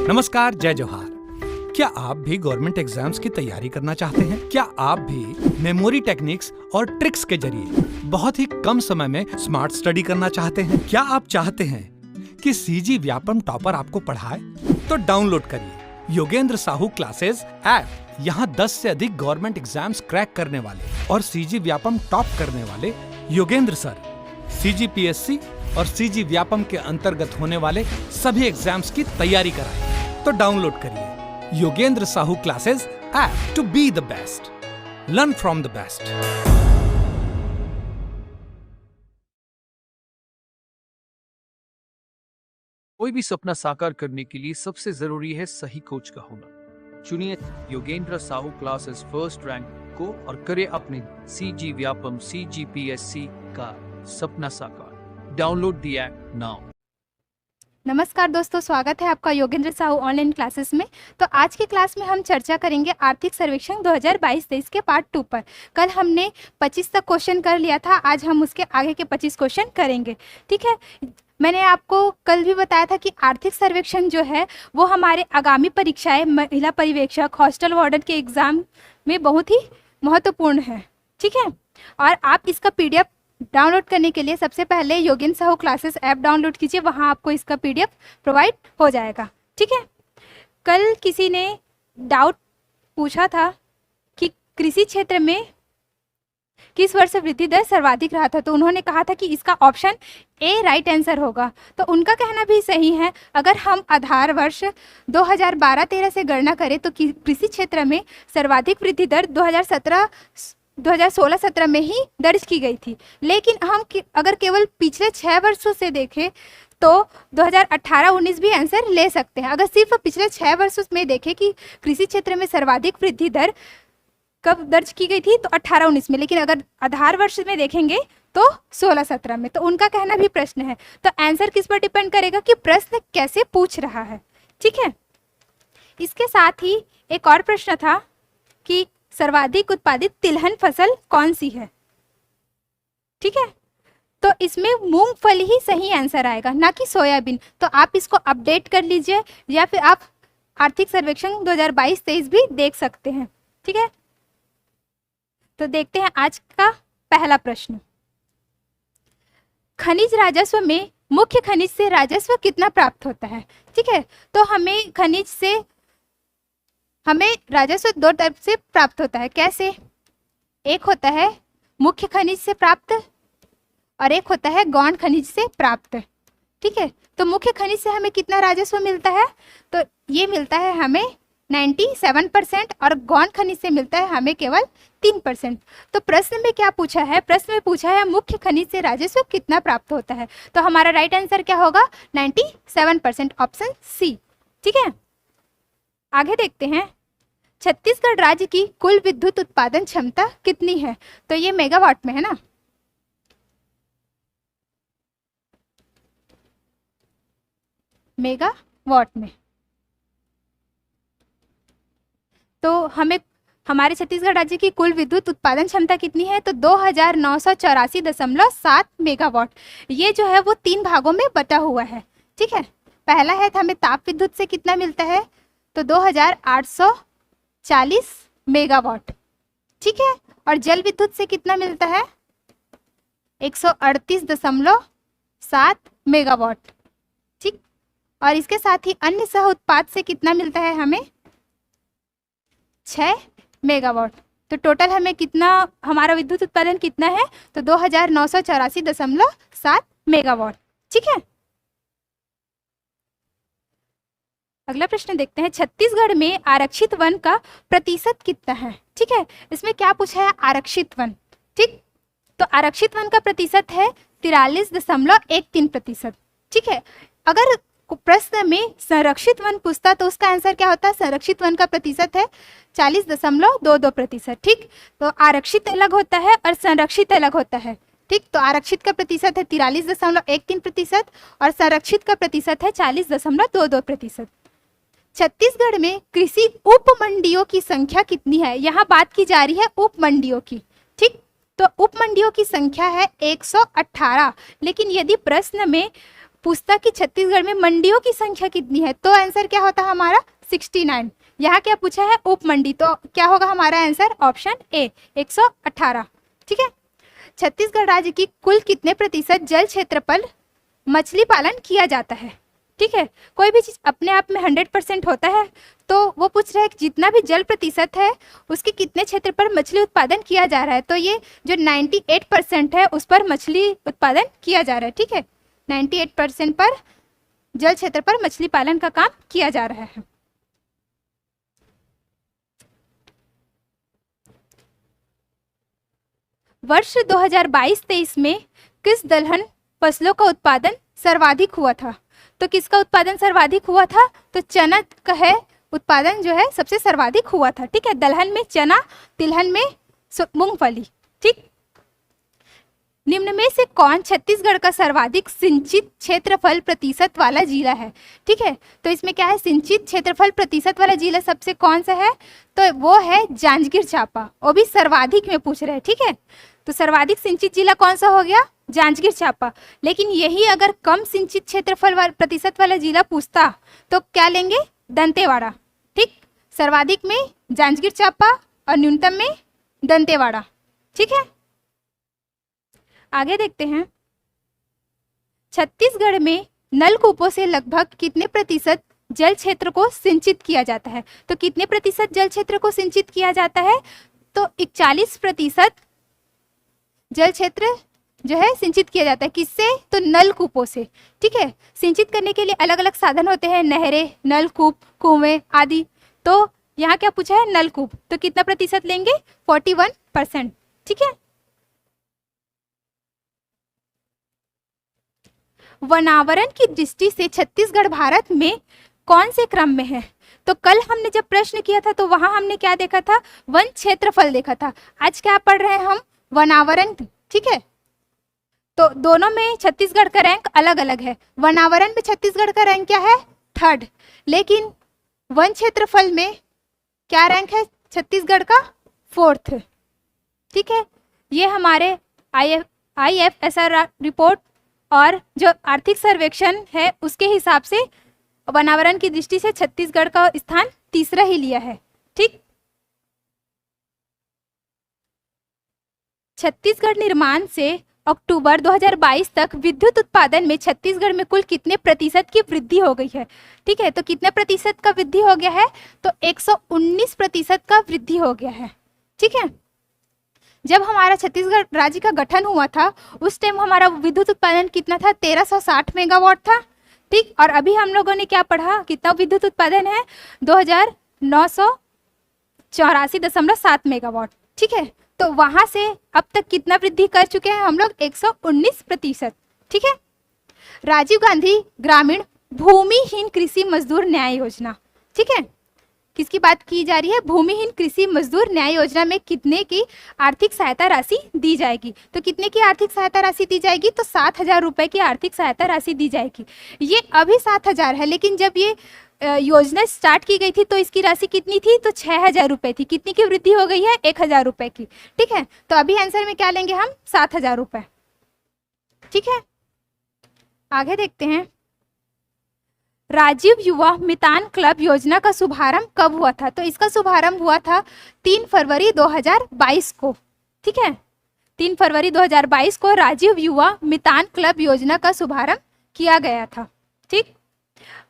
नमस्कार, जय जोहार। क्या आप भी गवर्नमेंट एग्जाम्स की तैयारी करना चाहते हैं? क्या आप भी मेमोरी टेक्निक्स और ट्रिक्स के जरिए बहुत ही कम समय में स्मार्ट स्टडी करना चाहते हैं? क्या आप चाहते हैं कि सीजी व्यापम टॉपर आपको पढ़ाए? तो डाउनलोड करिए योगेंद्र साहू क्लासेस ऐप। यहाँ 10 से अधिक गवर्नमेंट एग्जाम्स क्रैक करने वाले और सीजी व्यापम टॉप करने वाले योगेंद्र सर CGPSC और सीजी व्यापम के अंतर्गत होने वाले सभी एग्जाम्स की तैयारी कराएं। तो डाउनलोड करिए Yogendra Sahu classes app to be the best, learn from the best. कोई भी सपना साकार करने के लिए सबसे जरूरी है सही कोच का होना। चुनिए Yogendra Sahu classes first rank को और करे अपने सीजी व्यापम CGPSC का सपना साकार। Download the app now. नमस्कार दोस्तों, स्वागत है आपका योगेंद्र साहू ऑनलाइन क्लासेस में। तो आज की क्लास में हम चर्चा करेंगे आर्थिक सर्वेक्षण 2022-23 के पार्ट 2 पर। कल हमने 25 तक क्वेश्चन कर लिया था, आज हम उसके आगे के 25 क्वेश्चन करेंगे। ठीक है, मैंने आपको कल भी बताया था कि आर्थिक सर्वेक्षण जो है वो हमारे आगामी परीक्षाएं, महिला पर्यवेक्षक, हॉस्टल वार्डन के एग्जाम में बहुत ही महत्वपूर्ण है। ठीक है, और आप इसका PDF डाउनलोड करने के लिए सबसे पहले Yogendra Sahu classes app download कीजिए, वहाँ आपको इसका PDF प्रोवाइड हो जाएगा। ठीक है, कल किसी ने डाउट पूछा था कि कृषि क्षेत्र में किस वर्ष वृद्धि दर सर्वाधिक रहा था, तो उन्होंने कहा था कि इसका ऑप्शन A राइट आंसर होगा। तो उनका कहना भी सही है। अगर हम आधार वर्ष 2012-13 से गणना करें तो कृषि क्षेत्र में सर्वाधिक वृद्धि दर 2016-17 में ही दर्ज की गई थी। लेकिन हम अगर केवल पिछले 6 वर्षों से देखें तो 2018-19 भी आंसर ले सकते हैं। अगर सिर्फ पिछले 6 वर्षों में देखें कि कृषि क्षेत्र में सर्वाधिक वृद्धि दर कब दर्ज की गई थी, तो 18-19 में। लेकिन अगर आधार वर्ष में देखेंगे तो 16-17 में। तो उनका कहना भी प्रश्न है, तो आंसर किस पर डिपेंड करेगा कि प्रश्न कैसे पूछ रहा है। ठीक है, इसके साथ ही एक और प्रश्न था कि सर्वाधिक उत्पादित तिलहन फसल कौन सी है। ठीक है, तो इसमें मूंगफली ही सही आंसर आएगा, ना कि सोयाबीन। तो आप इसको अपडेट कर लीजिए या फिर आप आर्थिक सर्वेक्षण 2022-23 भी देख सकते हैं। ठीक है, तो देखते हैं आज का पहला प्रश्न। खनिज राजस्व में मुख्य खनिज से राजस्व कितना प्राप्त होता है। ठीक है, तो हमें खनिज से राजस्व 2 तरफ से प्राप्त होता है। कैसे? एक होता है मुख्य खनिज से प्राप्त और एक होता है गौण खनिज से प्राप्त। ठीक है, तो मुख्य खनिज से हमें कितना राजस्व मिलता है, तो ये मिलता है हमें 97% और गौण खनिज से मिलता है हमें केवल 3%। तो प्रश्न में क्या पूछा है? प्रश्न में पूछा है मुख्य खनिज से राजस्व कितना प्राप्त होता है। तो हमारा राइट आंसर क्या होगा? 97%, ऑप्शन सी। ठीक है, आगे देखते हैं। छत्तीसगढ़ राज्य की कुल विद्युत उत्पादन क्षमता कितनी है? तो ये मेगावाट में है ना। मेगावाट में। तो हमारे छत्तीसगढ़ राज्य की कुल विद्युत उत्पादन क्षमता कितनी है? तो 2984.7 मेगावाट। ये जो है वो 3 भागों में बटा हुआ है। ठीक है, पहला है हमें ताप विद्युत से कितना मिलता है, तो 2840 मेगावाट। ठीक है, और जल विद्युत से कितना मिलता है? 138.7 मेगावाट। ठीक, और इसके साथ ही अन्य सह उत्पाद से कितना मिलता है हमें? 6 मेगावाट। तो टोटल हमें कितना, हमारा विद्युत उत्पादन कितना है? तो 2984.7 मेगावाट। ठीक है, अगला प्रश्न देखते हैं। छत्तीसगढ़ में आरक्षित वन का प्रतिशत कितना है? ठीक है, इसमें क्या पूछा है? आरक्षित वन। ठीक, तो आरक्षित वन का प्रतिशत है 43.13%। ठीक है, अगर प्रश्न में संरक्षित वन पूछता तो उसका आंसर क्या होता है? संरक्षित वन का प्रतिशत है 40.22%। ठीक, तो आरक्षित अलग होता है और संरक्षित अलग होता है। ठीक, तो आरक्षित का प्रतिशत है 43.13% और संरक्षित का प्रतिशत है 40.22%। छत्तीसगढ़ में कृषि उप मंडियों की संख्या कितनी है? यहाँ बात की जा रही है उप मंडियों की। ठीक, तो उप मंडियों की संख्या है 118। लेकिन यदि प्रश्न में पूछता कि छत्तीसगढ़ में मंडियों की संख्या कितनी है, तो आंसर क्या होता हमारा 69। यहाँ क्या पूछा है उप मंडी, तो क्या होगा हमारा आंसर ऑप्शन ए 118। ठीक है। छत्तीसगढ़ राज्य की कुल कितने प्रतिशत जल क्षेत्र पर मछली पालन किया जाता है। ठीक है, कोई भी चीज अपने आप में 100% होता है, तो वो पूछ रहा है कि जितना भी जल प्रतिशत है उसके कितने क्षेत्र पर मछली उत्पादन किया जा रहा है। तो ये जो 98% है उस पर मछली उत्पादन किया जा रहा है। ठीक है, 98% पर जल क्षेत्र पर मछली पालन का काम किया जा रहा है। वर्ष 2022-23 में किस दलहन फसलों का उत्पादन सर्वाधिक हुआ था। तो किसका उत्पादन सर्वाधिक हुआ था, तो चना का है उत्पादन जो है सबसे सर्वाधिक हुआ था। ठीक है, दलहन में चना, तिलहन में मूंगफली। ठीक, निम्न में से कौन छत्तीसगढ़ का सर्वाधिक सिंचित क्षेत्रफल प्रतिशत वाला जिला है। ठीक है, तो इसमें क्या है, सिंचित क्षेत्रफल प्रतिशत वाला जिला सबसे कौन सा है, तो वो है जांजगीर चांपा, वो भी सर्वाधिक में पूछ रहे हैं। ठीक है, तो सर्वाधिक सिंचित जिला कौन सा हो गया, जांजगीर चांपा। लेकिन यही अगर कम सिंचित क्षेत्रफल प्रतिशत वाला जिला पूछता तो क्या लेंगे, दंतेवाड़ा। ठीक, सर्वाधिक में जांजगीर चांपा और न्यूनतम में दंतेवाड़ा। ठीक है, आगे देखते हैं। छत्तीसगढ़ में नलकूपों से लगभग कितने प्रतिशत जल क्षेत्र को सिंचित किया जाता है। तो कितने प्रतिशत जल क्षेत्र को सिंचित किया जाता है, तो 41% जल क्षेत्र जो है सिंचित किया जाता है। किससे, तो नलकूपों से। ठीक है, सिंचित करने के लिए अलग अलग साधन होते हैं, नहरें, नलकूप, कुएं आदि। तो यहाँ क्या पूछा है, नलकूप, तो कितना प्रतिशत लेंगे, 41%। ठीक है, वनावरण की दृष्टि से छत्तीसगढ़ भारत में कौन से क्रम में है। तो कल हमने जब प्रश्न किया था तो वहां हमने क्या देखा था, वन क्षेत्रफल देखा था। आज क्या पढ़ रहे हैं हम, वनावरण। ठीक है, तो दोनों में छत्तीसगढ़ का रैंक अलग अलग है। वनावरण में छत्तीसगढ़ का रैंक क्या है, 3rd, लेकिन वन क्षेत्रफल में क्या रैंक है छत्तीसगढ़ का, 4th। ठीक है, ये हमारे IFSR रिपोर्ट और जो आर्थिक सर्वेक्षण है उसके हिसाब से वनावरण की दृष्टि से छत्तीसगढ़ का स्थान 3रा ही लिया है। ठीक, छत्तीसगढ़ निर्माण से अक्टूबर 2022 तक विद्युत उत्पादन में छत्तीसगढ़ में कुल कितने प्रतिशत की वृद्धि हो गई है। ठीक है, तो कितने प्रतिशत का वृद्धि हो गया है, तो 119% का वृद्धि हो गया है। ठीक है, जब हमारा छत्तीसगढ़ राज्य का गठन हुआ था उस टाइम हमारा विद्युत उत्पादन कितना था, 1360 मेगावाट था। ठीक, और अभी हम लोगों ने क्या पढ़ा, कितना विद्युत उत्पादन है, 2984.7 मेगावाट। ठीक है, तो वहां से अब तक कितना वृद्धि कर चुके हैं हम लोग, 119%। ठीक है, राजीव गांधी ग्रामीण भूमिहीन कृषि मजदूर न्याय योजना। ठीक है, किसकी बात की जा रही है, भूमिहीन कृषि मजदूर न्याय योजना में कितने की आर्थिक सहायता राशि दी जाएगी। तो कितने की आर्थिक सहायता राशि दी जाएगी, तो 7,000 रुपए की आर्थिक सहायता राशि दी जाएगी। ये अभी 7,000 है, लेकिन जब ये योजना स्टार्ट की गई थी तो इसकी राशि कितनी थी, तो 6,000 रुपए थी। कितनी की वृद्धि हो गई है, 1,000 रुपए की। ठीक है, तो अभी आंसर में क्या लेंगे हम, 7,000 रुपए। ठीक है, आगे देखते हैं। राजीव युवा मितान क्लब योजना का शुभारंभ कब हुआ था। तो इसका शुभारंभ हुआ था 3 फरवरी 2022 को। ठीक है, 3 फरवरी 2022 को राजीव युवा मितान क्लब योजना का शुभारंभ किया गया था। ठीक,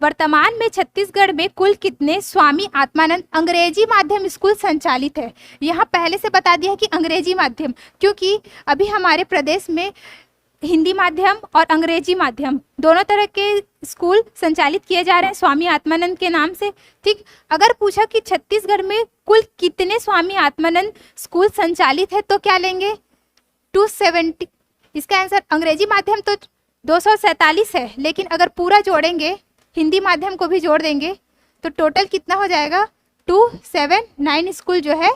वर्तमान में छत्तीसगढ़ में कुल कितने स्वामी आत्मानंद अंग्रेजी माध्यम स्कूल संचालित है। यहाँ पहले से बता दिया कि अंग्रेजी माध्यम, क्योंकि अभी हमारे प्रदेश में हिंदी माध्यम और अंग्रेजी माध्यम दोनों तरह के स्कूल संचालित किए जा रहे हैं स्वामी आत्मानंद के नाम से। ठीक, अगर पूछा कि छत्तीसगढ़ में कुल कितने स्वामी आत्मानंद स्कूल संचालित है तो क्या लेंगे, 270। इसका आंसर अंग्रेजी माध्यम तो 247 है, लेकिन अगर पूरा जोड़ेंगे, हिंदी माध्यम को भी जोड़ देंगे, तो टोटल कितना हो जाएगा, 279 स्कूल जो है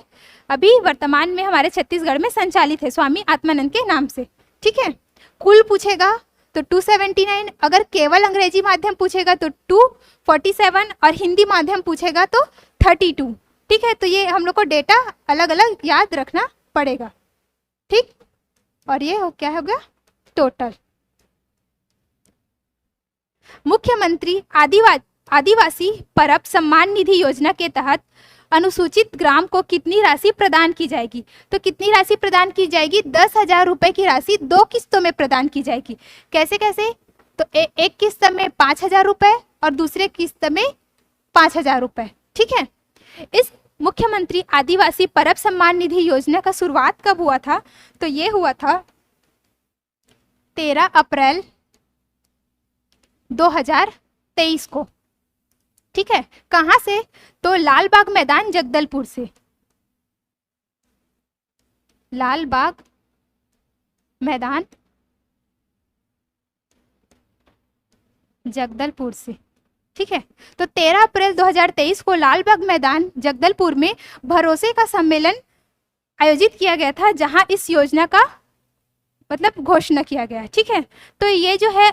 अभी वर्तमान में हमारे छत्तीसगढ़ में संचालित है स्वामी आत्मानंद के नाम से। ठीक है, कुल पूछेगा तो 279, अगर केवल अंग्रेजी माध्यम पूछेगा तो 247 और हिंदी माध्यम पूछेगा तो 32। ठीक है, तो ये हम लोग को डेटा अलग अलग याद रखना पड़ेगा। ठीक, और ये क्या हो गया टोटल। मुख्यमंत्री आदिवासी परब सम्मान निधि योजना के तहत अनुसूचित ग्राम को कितनी राशि प्रदान की जाएगी? तो कितनी राशि प्रदान की जाएगी? 10,000 रुपए की राशि 2 किस्तों में प्रदान की जाएगी। कैसे कैसे? तो एक किस्त में 5,000 रुपए और दूसरे किस्त में 5,000 रुपए। ठीक है। इस मुख्यमंत्री आदिवासी परब सम्मान निधि योजना का शुरुआत कब हुआ था? तो ये हुआ था 13 अप्रैल 2023 को। ठीक है। कहां से? तो लाल बाग मैदान जगदलपुर से। लाल बाग मैदान जगदलपुर से। ठीक है। तो 13 अप्रैल 2023 को लाल बाग मैदान जगदलपुर में भरोसे का सम्मेलन आयोजित किया गया था, जहां इस योजना का मतलब घोषणा किया गया। ठीक है। तो ये जो है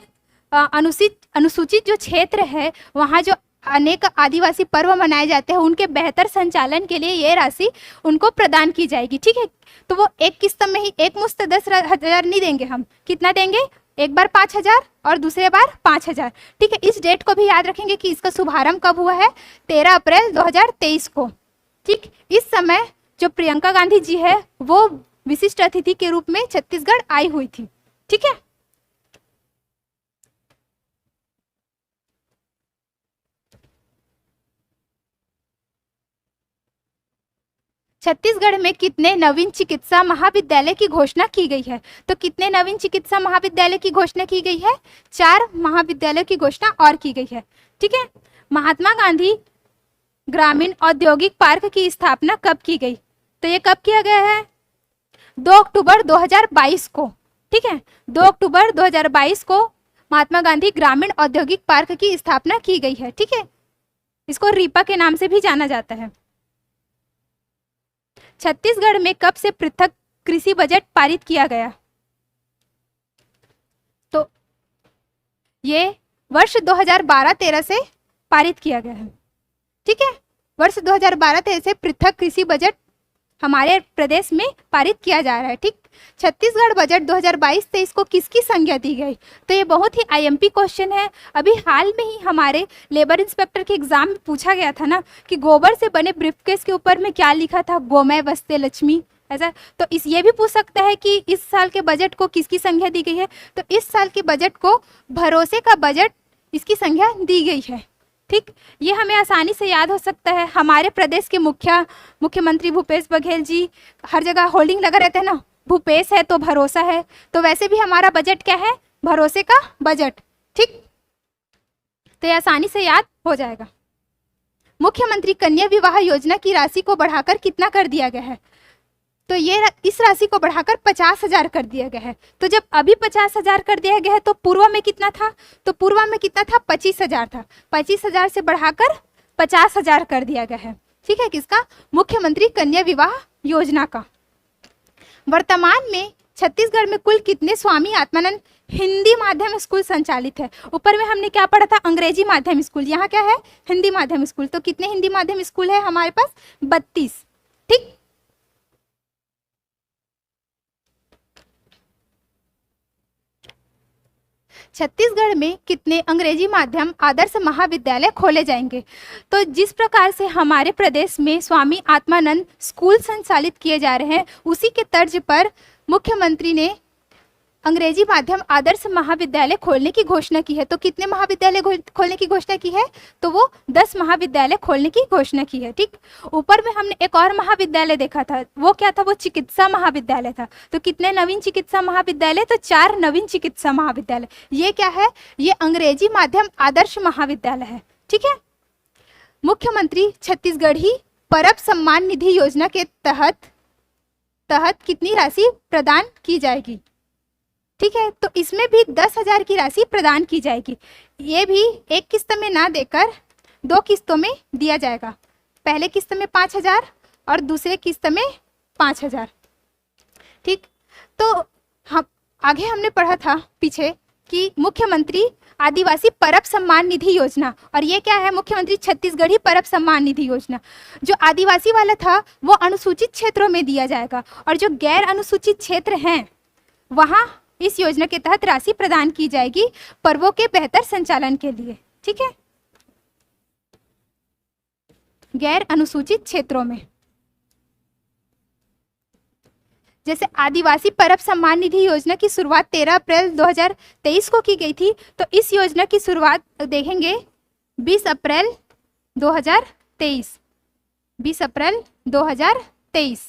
अनुसूचित जो क्षेत्र है, वहाँ जो अनेक आदिवासी पर्व मनाए जाते हैं, उनके बेहतर संचालन के लिए ये राशि उनको प्रदान की जाएगी। ठीक है। तो वो एक किस्त में ही एक मुश्त 10,000 नहीं देंगे हम। कितना देंगे? एक बार 5,000 और दूसरे बार 5,000। ठीक है। इस डेट को भी याद रखेंगे कि इसका शुभारंभ कब हुआ है? 13 अप्रैल 2023 को। ठीक। इस समय जो प्रियंका गांधी जी है वो विशिष्ट अतिथि के रूप में छत्तीसगढ़ आई हुई थी। ठीक है। छत्तीसगढ़ में कितने नवीन चिकित्सा महाविद्यालय की घोषणा की गई है? तो कितने नवीन चिकित्सा महाविद्यालय की घोषणा की गई है? 4 महाविद्यालयों की घोषणा और की गई है। ठीक है। महात्मा गांधी ग्रामीण औद्योगिक पार्क की स्थापना कब की गई? तो ये कब किया गया है? 2 अक्टूबर 2022 को। ठीक है। 2 अक्टूबर 2022 को महात्मा गांधी ग्रामीण औद्योगिक पार्क की स्थापना की गई है। ठीक है। इसको रीपा के नाम से भी जाना जाता है। छत्तीसगढ़ में कब से पृथक कृषि बजट पारित किया गया? तो ये वर्ष 2012-13 से पारित किया गया है। ठीक है। वर्ष 2012-13 से पृथक कृषि बजट हमारे प्रदेश में पारित किया जा रहा है। ठीक। छत्तीसगढ़ बजट 2022-23 को किसकी संज्ञा दी गई? तो ये बहुत ही आईएमपी क्वेश्चन है। अभी हाल में ही हमारे लेबर इंस्पेक्टर के एग्जाम में पूछा गया था ना कि गोबर से बने ब्रीफकेस के ऊपर में क्या लिखा था? गोमय वस्ते लक्ष्मी। ऐसा तो ये भी पूछ सकता है कि इस साल के बजट को किसकी संज्ञा दी गई है? तो इस साल के बजट को भरोसे का बजट इसकी संज्ञा दी गई है। ठीक। ये हमें आसानी से याद हो सकता है। हमारे प्रदेश के मुख्यमंत्री भूपेश बघेल जी हर जगह होल्डिंग लगा रहते हैं ना, भूपेश है तो भरोसा है। तो वैसे भी हमारा बजट क्या है? भरोसे का बजट। ठीक। तो ये आसानी से याद हो जाएगा। मुख्यमंत्री कन्या विवाह योजना की राशि को बढ़ाकर कितना कर दिया गया है? तो ये इस राशि को बढ़ाकर 50,000 कर दिया गया है। तो जब अभी 50,000 कर दिया गया है तो पूर्व में कितना था? तो पूर्व में कितना था? 25,000 था। 25,000 से बढ़ाकर 50,000 कर दिया गया है। ठीक है। किसका? मुख्यमंत्री कन्या विवाह योजना का। वर्तमान में छत्तीसगढ़ में कुल कितने स्वामी आत्मानंद हिंदी माध्यम स्कूल संचालित है? ऊपर में हमने क्या पढ़ा था? अंग्रेजी माध्यम स्कूल। यहाँ क्या है? हिंदी माध्यम स्कूल। तो कितने हिंदी माध्यम स्कूल है हमारे पास? 32। ठीक। छत्तीसगढ़ में कितने अंग्रेजी माध्यम आदर्श महाविद्यालय खोले जाएंगे? तो जिस प्रकार से हमारे प्रदेश में स्वामी आत्मानंद स्कूल संचालित किए जा रहे हैं, उसी के तर्ज पर मुख्यमंत्री ने अंग्रेजी माध्यम आदर्श महाविद्यालय खोलने की घोषणा की है। तो कितने महाविद्यालय खोलने की घोषणा की है? तो वो 10 महाविद्यालय खोलने की घोषणा की है। ठीक। ऊपर में हमने एक और महाविद्यालय देखा था, वो क्या था? वो चिकित्सा महाविद्यालय था। तो कितने नवीन चिकित्सा महाविद्यालय? तो 4 नवीन चिकित्सा महाविद्यालय। ये क्या है? ये अंग्रेजी माध्यम आदर्श महाविद्यालय है। ठीक है। मुख्यमंत्री छत्तीसगढ़ी परब सम्मान निधि योजना के तहत कितनी राशि प्रदान की जाएगी? ठीक है। तो इसमें भी 10,000 की राशि प्रदान की जाएगी। ये भी एक किस्त में ना देकर 2 किस्तों में दिया जाएगा। पहले किस्त में 5,000 और दूसरे किस्त में 5,000। ठीक। तो हम आगे हमने पढ़ा था पीछे कि मुख्यमंत्री आदिवासी परब सम्मान निधि योजना, और ये क्या है? मुख्यमंत्री छत्तीसगढ़ी परब सम्मान निधि योजना। जो आदिवासी वाला था वो अनुसूचित क्षेत्रों में दिया जाएगा, और जो गैर अनुसूचित क्षेत्र हैं वहाँ इस योजना के तहत राशि प्रदान की जाएगी पर्वों के बेहतर संचालन के लिए। ठीक है। गैर अनुसूचित क्षेत्रों में जैसे आदिवासी परब सम्मान निधि योजना की शुरुआत 13 अप्रैल 2023 को की गई थी, तो इस योजना की शुरुआत देखेंगे 20 अप्रैल 2023। 20 अप्रैल 2023।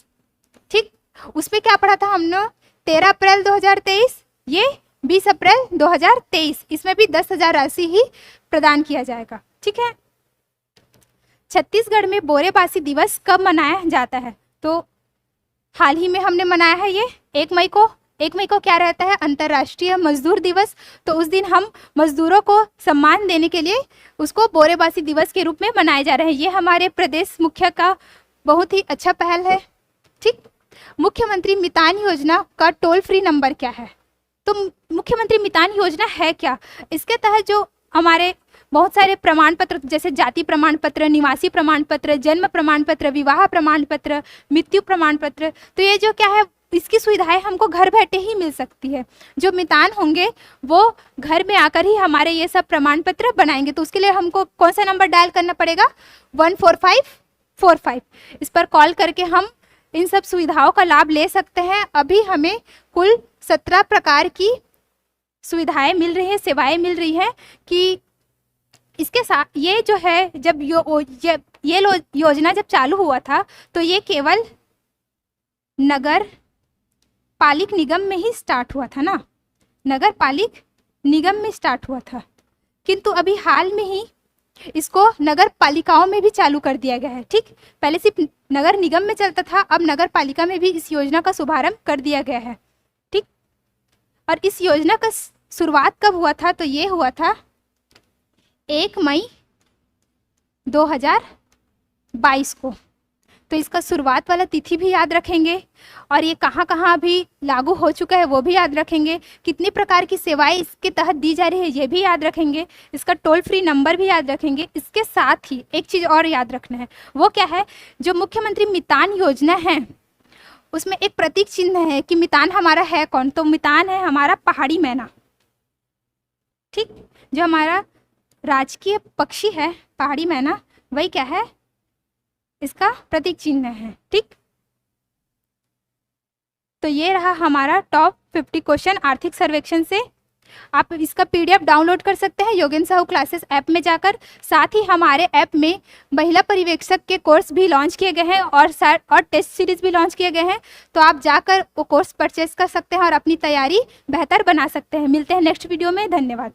ठीक, उसमें क्या पढ़ा था हमने? 13 अप्रैल 2023, ये 20 अप्रैल 2023। इसमें भी 10,000 राशि ही प्रदान किया जाएगा। ठीक है। छत्तीसगढ़ में बोरेबासी दिवस कब मनाया जाता है? तो हाल ही में हमने मनाया है ये 1 मई को। 1 मई को क्या रहता है? अंतर्राष्ट्रीय मजदूर दिवस। तो उस दिन हम मजदूरों को सम्मान देने के लिए उसको बोरेबासी दिवस के रूप में मनाए जा रहे हैं। ये हमारे प्रदेश मुख्य का बहुत ही अच्छा पहल है। ठीक। मुख्यमंत्री मितान योजना का टोल फ्री नंबर क्या है? तो मुख्यमंत्री मितान योजना है क्या? इसके तहत जो हमारे बहुत सारे प्रमाण पत्र जैसे जाति प्रमाण पत्र, निवासी प्रमाण पत्र, जन्म प्रमाण पत्र, विवाह प्रमाण पत्र, मृत्यु प्रमाण पत्र, तो ये जो क्या है, इसकी सुविधाएं हमको घर बैठे ही मिल सकती है। जो मितान होंगे वो घर में आकर ही हमारे ये सब प्रमाण पत्र बनाएंगे। तो उसके लिए हमको कौन सा नंबर डायल करना पड़ेगा? 14545। इस पर कॉल करके हम इन सब सुविधाओं का लाभ ले सकते हैं। अभी हमें कुल 17 प्रकार की सुविधाएं मिल रही है, सेवाएं मिल रही है कि इसके साथ ये जो है जब ये योजना जब चालू हुआ था तो ये केवल नगर पालिक निगम में ही स्टार्ट हुआ था ना, नगर पालिक निगम में स्टार्ट हुआ था, किंतु अभी हाल में ही इसको नगर पालिकाओं में भी चालू कर दिया गया है। ठीक, पहले सिर्फ नगर निगम में चलता था, अब नगर पालिका में भी इस योजना का शुभारंभ कर दिया गया है। ठीक, और इस योजना का शुरुआत कब हुआ था? तो ये हुआ था 1 मई 2022 को। तो इसका शुरुआत वाला तिथि भी याद रखेंगे और ये कहाँ कहाँ अभी लागू हो चुका है वो भी याद रखेंगे। कितनी प्रकार की सेवाएं इसके तहत दी जा रही है ये भी याद रखेंगे। इसका टोल फ्री नंबर भी याद रखेंगे। इसके साथ ही एक चीज़ और याद रखना है, वो क्या है? जो मुख्यमंत्री मितान योजना है उसमें एक प्रतीक चिन्ह है कि मितान हमारा है कौन? तो मितान है हमारा पहाड़ी मैना। ठीक, जो हमारा राजकीय पक्षी है पहाड़ी मैना, वही क्या है? इसका प्रतीक चिन्ह है। ठीक, तो ये रहा हमारा टॉप 50 क्वेश्चन आर्थिक सर्वेक्षण से। आप इसका PDF डाउनलोड कर सकते हैं योगेंद्र साहू क्लासेस ऐप में जाकर। साथ ही हमारे ऐप में महिला पर्यवेक्षक के कोर्स भी लॉन्च किए गए हैं और टेस्ट सीरीज भी लॉन्च किए गए हैं। तो आप जाकर वो कोर्स परचेस कर सकते हैं और अपनी तैयारी बेहतर बना सकते हैं। मिलते हैं नेक्स्ट वीडियो में। धन्यवाद।